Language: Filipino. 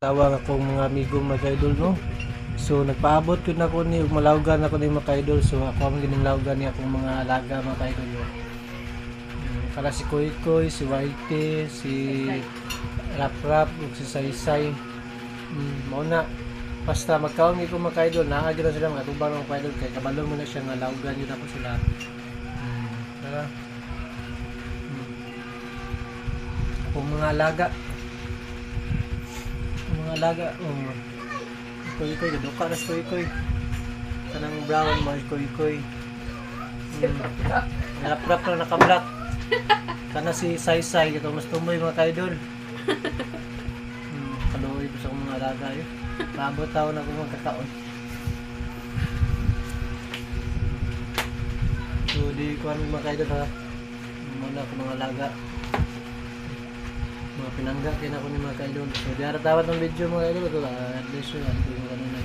Tawag akong mga amigo mga kaidol no. So nagpaabot ko na ko ni malawgan ako ni mga kaidol. So ako ang gininglawgan ni akong mga alaga mga kaidol. Kala si Koy Koy, si Whitey, si Rap Rap, ug si Saysay. Mao na. Basta magkaon ko mga kaidol, naa gyud sila mga tubang mga kaidol kay kabalon mo na siya nga lawgan yun ako sila. Tara. Akong mga alaga. Mga alaga, Koy Koy, gaduka na si Koy Koy. Kanang brown mo si Koy Koy. Rap-rap na naka-black. Kana si Saysay, ito mas tumoy mga kaidol. Kaluoy ko sa akong mga alaga yun. Paabot taon ako magkataon. So di ko ano mga kaidol ha. Muna ako mga alaga. Mga pinangga, kaya ako ni mga kaidol. So di haratawat ng video mga kaidol. Ito at least yun, ano ko yung kanunay.